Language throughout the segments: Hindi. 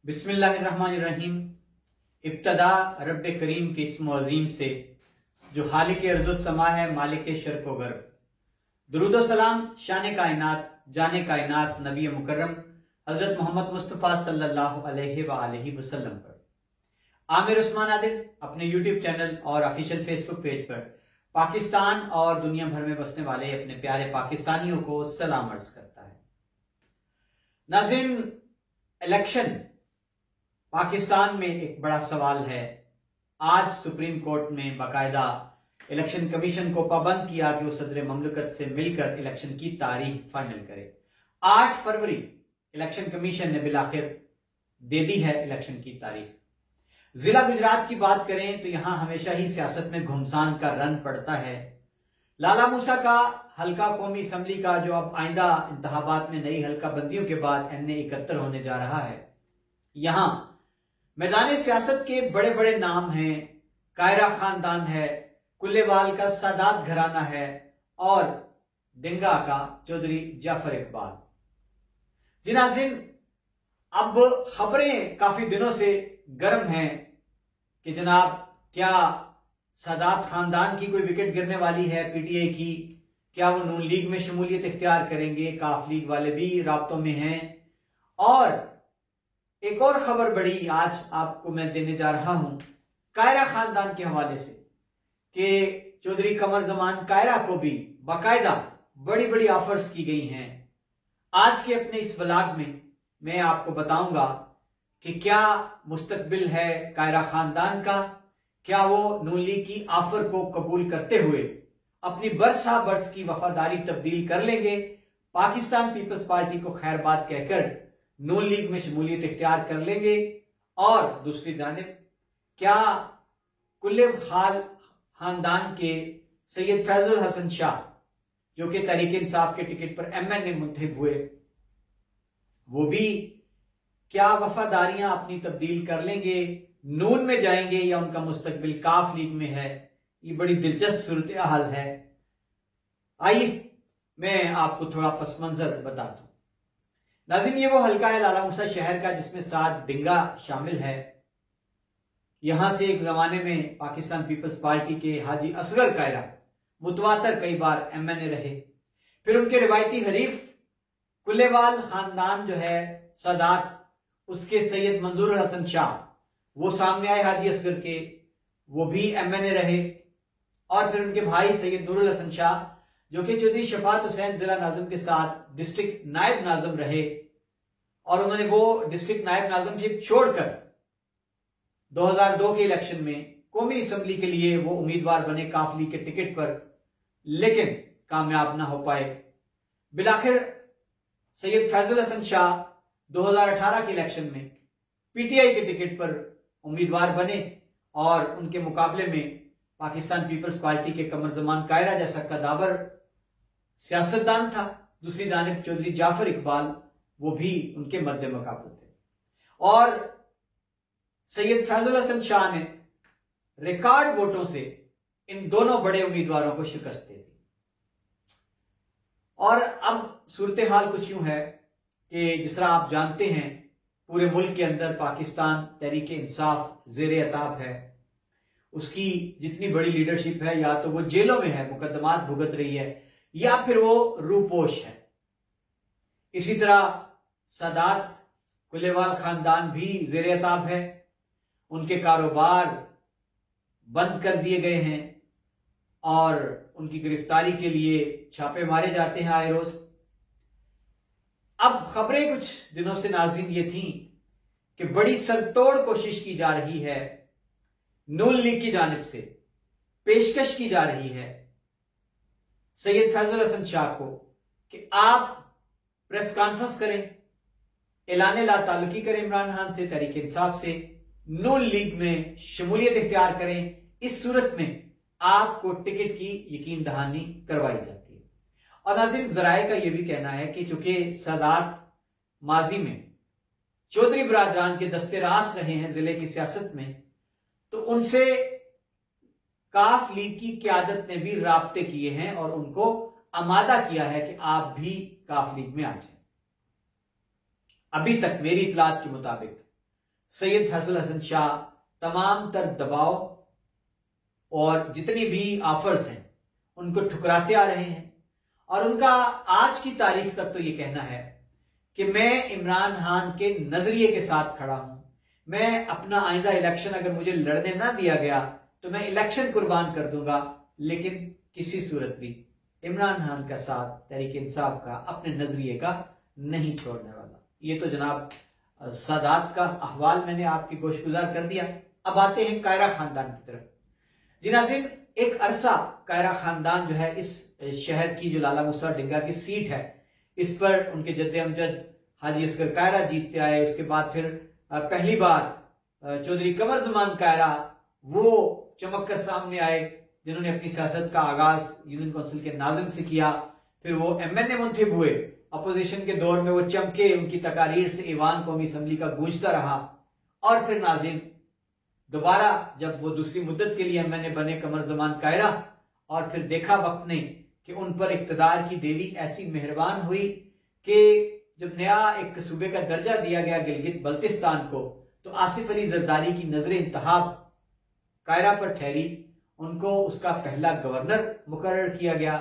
बिस्मिल्लाहिर्रहमानिर्रहीम। इब्तदा रब्बे करीम के इस्म अज़ीम से जो खालिक अर्ज़ समा है, मालिक शर्क़ व गर्ब। दुरूद व सलाम शान कायनात जाने कायनात नबी मुकर्रम हज़रत मोहम्मद मुस्तफ़ा सल्लल्लाहु अलैहि वसल्लम पर। आमिर उस्मान आदिल अपने यूट्यूब चैनल और ऑफिशियल फेसबुक पेज पर पाकिस्तान और दुनिया भर में बसने वाले अपने प्यारे पाकिस्तानियों को सलाम अर्ज करता है। नाज़रीन, इलेक्शन पाकिस्तान में एक बड़ा सवाल है। आज सुप्रीम कोर्ट में बाकायदा इलेक्शन कमीशन को पाबंद किया कि वो सदर ममलकत से मिलकर इलेक्शन की तारीख फाइनल करे। 8 फरवरी इलेक्शन कमीशन ने बिलाखिर दे दी है इलेक्शन की तारीख। जिला गुजरात की बात करें तो यहां हमेशा ही सियासत में घुमसान का रन पड़ता है। लाला मूसा का हल्का कौमी असम्बली का जो अब आइंदा इंतखाबात में नई हल्का बंदियों के बाद NA 71 होने जा रहा है, यहां मैदान सियासत के बड़े बड़े नाम हैं। कायरा खानदान है, कुल्लेवाल का सादात घराना है और डिंगा का चौधरी जाफर इकबाल। जी नाज़रीन, अब खबरें काफी दिनों से गर्म हैं कि जनाब क्या सादात खानदान की कोई विकेट गिरने वाली है PTI की, क्या वो नून लीग में शमूलियत इख्तियार करेंगे। काफ लीग वाले भी राब्तों में हैं। और एक और खबर बड़ी आज आपको मैं देने जा रहा हूं कायरा खानदान के हवाले से कि चौधरी कमर जमान कायरा को भी बाकायदा बड़ी बड़ी ऑफर्स की गई हैं। आज के अपने इस व्लॉग में मैं आपको बताऊंगा कि क्या मुस्तकबिल है कायरा खानदान का, क्या वो नून लीग की ऑफर को कबूल करते हुए अपनी बरसा बरस की वफादारी तब्दील कर लेंगे, पाकिस्तान पीपल्स पार्टी को खैरबाद कहकर नून लीग में शमूलियत इख्तियार कर लेंगे। और दूसरी जानिब क्या कुल्ले खानदान के सैयद फैजुल हसन शाह जो कि तहरीक इंसाफ के टिकट पर MNA मुंतखब हुए, वो भी क्या वफादारियां अपनी तब्दील कर लेंगे, नून में जाएंगे या उनका मुस्तकबिल काफ लीग में है। ये बड़ी दिलचस्प सूरत हाल है। आइए मैं आपको थोड़ा पस मंजर बता दूं। नाज़रीन, ये वो हल्का है लाला मूसा शहर का जिसमें 7 डिंगा शामिल है। यहां से एक जमाने में पाकिस्तान पीपल्स पार्टी के हाजी असगर कायरा मुतवातर कई बार MNA रहे। फिर उनके रिवायती हरीफ कुल्लेवाल खानदान जो है सादात, उसके सैयद मंजूर हसन शाह वो सामने आए हाजी असगर के, वो भी MNA रहे। और फिर उनके भाई सैयद नूरुल हसन शाह जो कि चौधरी शफात हुसैन जिला नाज़िम के साथ डिस्ट्रिक्ट नायब नाज़िम रहे और उन्होंने वो डिस्ट्रिक्ट नायब नाज़िमशिप छोड़कर 2002 के इलेक्शन में कौमी असम्बली के लिए वो उम्मीदवार बने काफ लीग के टिकट पर, लेकिन कामयाब ना हो पाए। बिलाखिर सैयद फैजुल हसन शाह 2018 के इलेक्शन में PTI के टिकट पर उम्मीदवार बने और उनके मुकाबले में पाकिस्तान पीपल्स पार्टी के कमर जमान कायरा जैसा कदावर सियासतदान था। दूसरी जानिब चौधरी जाफर इकबाल वो भी उनके मद्दे मुकाबले थे और सैयद फैजुल हसन शाह ने रिकॉर्ड वोटों से इन दोनों बड़े उम्मीदवारों को शिकस्त दे दी। और अब सूरत हाल कुछ यूं है कि जिस तरह आप जानते हैं पूरे मुल्क के अंदर पाकिस्तान तहरीक इंसाफ ज़ेरे अताब है। उसकी जितनी बड़ी लीडरशिप है या तो वो जेलों में है, मुकदमात भुगत रही है, या फिर वो रूपोश है। इसी तरह सादात कुल्लेवाल खानदान भी ज़ेरे अताब है। उनके कारोबार बंद कर दिए गए हैं और उनकी गिरफ्तारी के लिए छापे मारे जाते हैं आए रोज। अब खबरें कुछ दिनों से नाज़रीन ये थी कि बड़ी सरतोड़ कोशिश की जा रही है, नून लीग की जानिब से पेशकश की जा रही है सैयद फैजुल हसन शाह को कि आप प्रेस कॉन्फ्रेंस करें, ऐलान ला ताल्लुकी करें इमरान खान से, तहरीक इंसाफ से, नून लीग में शमूलियत इख्तियार करें। इस सूरत में आपको टिकट की यकीन दहानी करवाई जाती है। और नाज़रीन, ज़राए का यह भी कहना है कि चूंकि सादात माजी में चौधरी बरादरान के दस्ते रास रहे हैं जिले की सियासत में, तो उनसे काफ लीग की क्यादत ने भी राब्ते किए हैं और उनको आमादा किया है कि आप भी काफ लीग में आ जाए। अभी तक मेरी इतलात के मुताबिक सैयद फैसल हसन शाह तमाम तर दबाव और जितनी भी ऑफर्स हैं उनको ठुकराते आ रहे हैं। और उनका आज की तारीख तक तो ये कहना है कि मैं इमरान खान के नजरिए के साथ खड़ा हूं, मैं अपना आइंदा इलेक्शन अगर मुझे लड़ने ना दिया गया तो मैं इलेक्शन कुर्बान कर दूंगा, लेकिन किसी सूरत भी इमरान खान का साथ तहरीक इंसाफ का अपने नजरिए का नहीं छोड़ने वाला। ये तो जनाब सादात का अहवाल मैंने आपकी गोशगुजार कर दिया। अब आते हैं कायरा खानदान की तरफ। जी नाज़रीन, एक अरसा कायरा खानदान जो है इस शहर की जो लाला मूसा डिंगा की सीट है, इस पर उनके जद्दे अमजद हाजी असगर कायरा जीतते आए। उसके बाद फिर पहली बार चौधरी कमर जमान कायरा वो चमक कर सामने आए जिन्होंने अपनी सियासत का आगाज यूनियन काउंसिल के नाज़िम से किया। फिर वो MNA मुंतखब हुए, अपोजिशन के दौर में वो चमके, उनकी तकारीर से ईवान कौमी असम्बली का गूंजता रहा। और फिर नाज़रीन दोबारा जब वो दूसरी मुद्दत के लिए MNA बने कमर जमान कायरा, और फिर देखा वक्त ने कि उन पर इक्तदार की देवी ऐसी मेहरबान हुई कि जब नया एक सूबे का दर्जा दिया गया गिलगित बल्तिस्तान को, तो आसिफ अली जरदारी की नजर इंतहाब कायरा पर ठहरी, उनको उसका पहला गवर्नर मुकर्रर किया गया।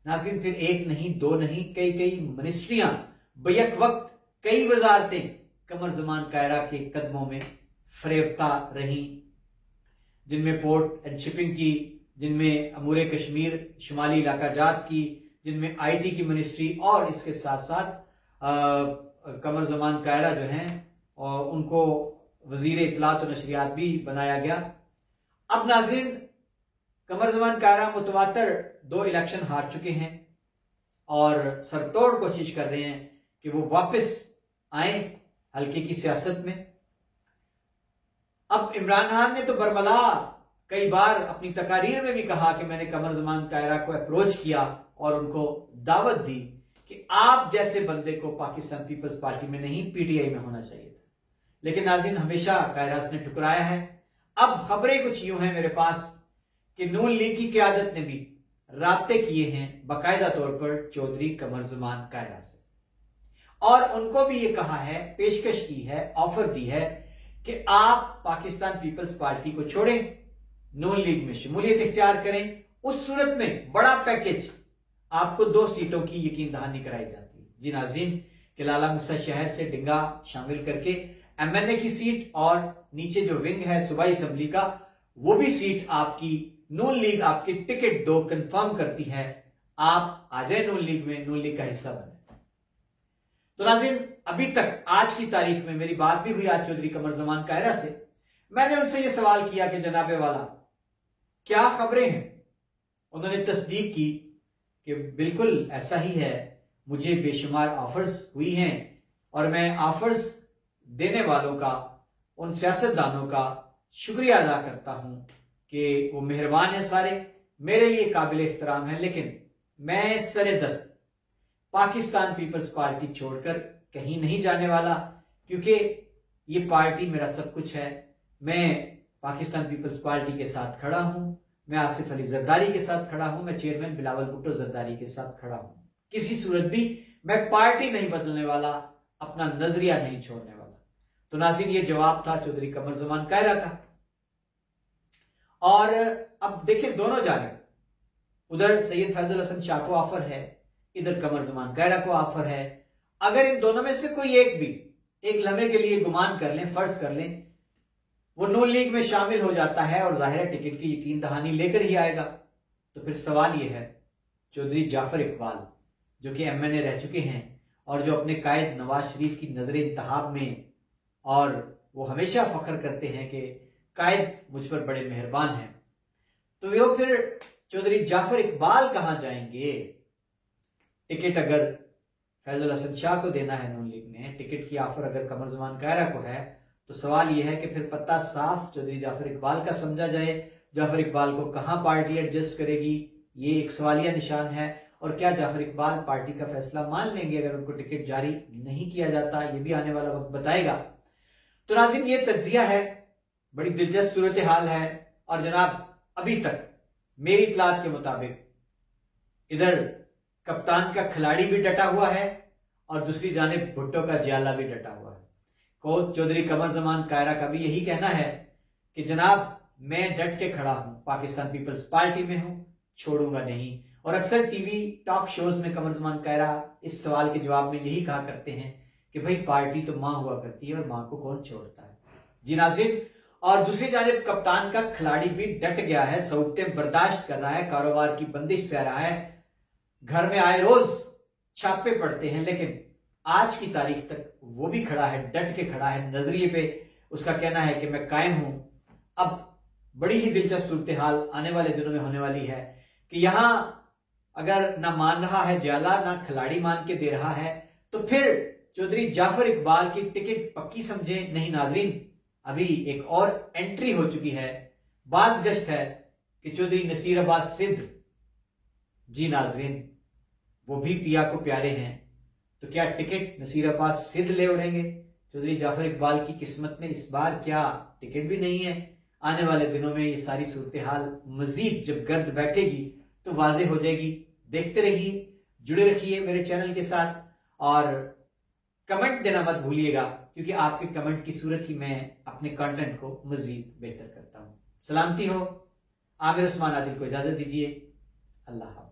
नाज़रीन फिर एक नहीं दो नहीं कई कई मिनिस्ट्रियां बैक वक्त कई वजारतें कमर जमान कायरा के कदमों में फरेफ्ता रही, जिनमें पोर्ट एंड शिपिंग की, जिनमें अमूर कश्मीर शुमाली इलाका जात की, जिनमें IT की मिनिस्ट्री, और इसके साथ साथ कमर जमान कायरा जो हैं और उनको वजीर इत्तलात और नशरियात भी बनाया गया। अब नाज़रीन कमर जमान कायरा मुतवातर 2 इलेक्शन हार चुके हैं और सरतोड़ कोशिश कर रहे हैं कि वो वापस आए हल्के की सियासत में। अब इमरान खान ने तो बरमला कई बार अपनी तकारीर में भी कहा कि मैंने कमर जमान कायरा को अप्रोच किया और उनको दावत दी कि आप जैसे बंदे को पाकिस्तान पीपल्स पार्टी में नहीं PTI में होना चाहिए था, लेकिन नाज़रीन हमेशा कायरास ने ठुकराया है। अब खबरें कुछ यूं हैं मेरे पास कि नून लीग की क़यादत ने भी राब्ते किए हैं बाकायदा तौर पर चौधरी कमर जमान कायरा से, और उनको भी ये कहा है, पेशकश की है, ऑफर दी है कि आप पाकिस्तान पीपल्स पार्टी को छोड़ें, नून लीग में शमूलियत इख्तियार करें। उस सूरत में बड़ा पैकेज आपको 2 सीटों की यकीन दहानी कराई जाती है। जी नाज़रीन कि लाला मूसा शहर से डिंगा शामिल करके MNA की सीट और नीचे जो विंग है सूबाई असम्बली का, वो भी सीट आपकी नून लीग आपकी टिकट 2 कंफर्म करती है। आप आ जाए नून लीग में, नून लीग का हिस्सा बने। तो नाज़रीन अभी तक आज की तारीख में मेरी बात भी हुई आज चौधरी कमर जमान कायरा से। मैंने उनसे ये सवाल किया कि जनाबे वाला क्या खबरें हैं। उन्होंने तस्दीक की कि बिल्कुल ऐसा ही है, मुझे बेशुमार ऑफर्स हुई हैं और मैं ऑफर्स देने वालों का, उन सियासतदानों का शुक्रिया अदा करता हूं कि वो मेहरबान है, सारे मेरे लिए काबिल एहतराम है, लेकिन मैं सरेदस्त पाकिस्तान पीपल्स पार्टी छोड़कर कहीं नहीं जाने वाला, क्योंकि ये पार्टी मेरा सब कुछ है। मैं पाकिस्तान पीपल्स पार्टी के साथ खड़ा हूं, मैं आसिफ अली जरदारी के साथ खड़ा हूं, मैं चेयरमैन बिलावल भुट्टो जरदारी के साथ खड़ा हूं। किसी सूरत भी मैं पार्टी नहीं बदलने वाला, अपना नजरिया नहीं छोड़ने वाला। तो नाज़रीन ये जवाब था चौधरी कमर जमान कायरा का। और अब देखिए दोनों जानिब, उधर सैयद फैजल हसन शाह को ऑफर है, इधर कमर जमान कायरा को ऑफर है। अगर इन दोनों में से कोई एक भी एक लम्हे के लिए गुमान कर लें, फर्ज कर लें वो नून लीग में शामिल हो जाता है और जाहिर टिकट की यकीन दहानी लेकर ही आएगा, तो फिर सवाल यह है चौधरी जाफर इकबाल जो कि MNA रह चुके हैं और जो अपने कायद नवाज शरीफ की नजर इंतहाब में, और वो हमेशा फख्र करते हैं कि कायद मुझ पर बड़े मेहरबान हैं, तो वो फिर चौधरी जाफर इकबाल कहां जाएंगे। टिकट अगर फैजल हसन शाह को देना है नून लीग ने, टिकट की ऑफर अगर कमर जमान कायरा को है, तो सवाल यह है कि फिर पत्ता साफ चौधरी जाफर इकबाल का समझा जाए। जाफर इकबाल को कहां पार्टी एडजस्ट करेगी, ये एक सवालिया निशान है। और क्या जाफर इकबाल पार्टी का फैसला मान लेंगे अगर उनको टिकट जारी नहीं किया जाता, ये भी आने वाला वक्त बताएगा। तो नाज़रीन ये तज्जिया है, बड़ी दिलचस्प सूरत हाल है। और जनाब अभी तक मेरी इतलात के मुताबिक इधर कप्तान का खिलाड़ी भी डटा हुआ है और दूसरी जानिब भुट्टो का जियाला भी डटा हुआ है। कोच चौधरी कमर जमान कायरा का भी यही कहना है कि जनाब मैं डट के खड़ा हूं, पाकिस्तान पीपल्स पार्टी में हूं, छोड़ूंगा नहीं। और अक्सर टीवी टॉक शोज में कमर जमान कायरा इस सवाल के जवाब में यही कहा करते हैं कि भाई पार्टी तो मां हुआ करती है और मां को कौन छोड़ता है। जी नाज़रीन, और दूसरी जानिब कप्तान का खिलाड़ी भी डट गया है, सऊदतें बर्दाश्त कर रहा है, कारोबार की बंदिश सह रहा है, घर में आए रोज छापे पड़ते हैं, लेकिन आज की तारीख तक वो भी खड़ा है, डट के खड़ा है, नजरिए पे उसका कहना है कि मैं कायम हूं। अब बड़ी ही दिलचस्प सूरत हाल आने वाले दिनों में होने वाली है कि यहां अगर ना मान रहा है जाला, ना खिलाड़ी मान के दे रहा है, तो फिर चौधरी जाफर इकबाल की टिकट पक्की समझे नहीं नाजरीन। अभी एक और एंट्री हो चुकी है, बास गश्त है कि चौधरी नसीर अब्बास सिद्ध, जी नाजरीन, वो भी पिया को प्यारे हैं, तो क्या टिकट नसीर अब्बास सिद्ध ले उड़ेंगे? चौधरी जाफर इकबाल की किस्मत में इस बार क्या टिकट भी नहीं है? आने वाले दिनों में ये सारी सूरत हाल मजीद जब गर्द बैठेगी तो वाजे हो जाएगी। देखते रहिए, जुड़े रखिए मेरे चैनल के साथ और कमेंट देना मत भूलिएगा, क्योंकि आपके कमेंट की सूरत ही मैं अपने कंटेंट को मजीद बेहतर करता हूं। सलामती हो। आमिर उस्मान आदिल को इजाजत दीजिए। अल्लाह हाफ़िज़।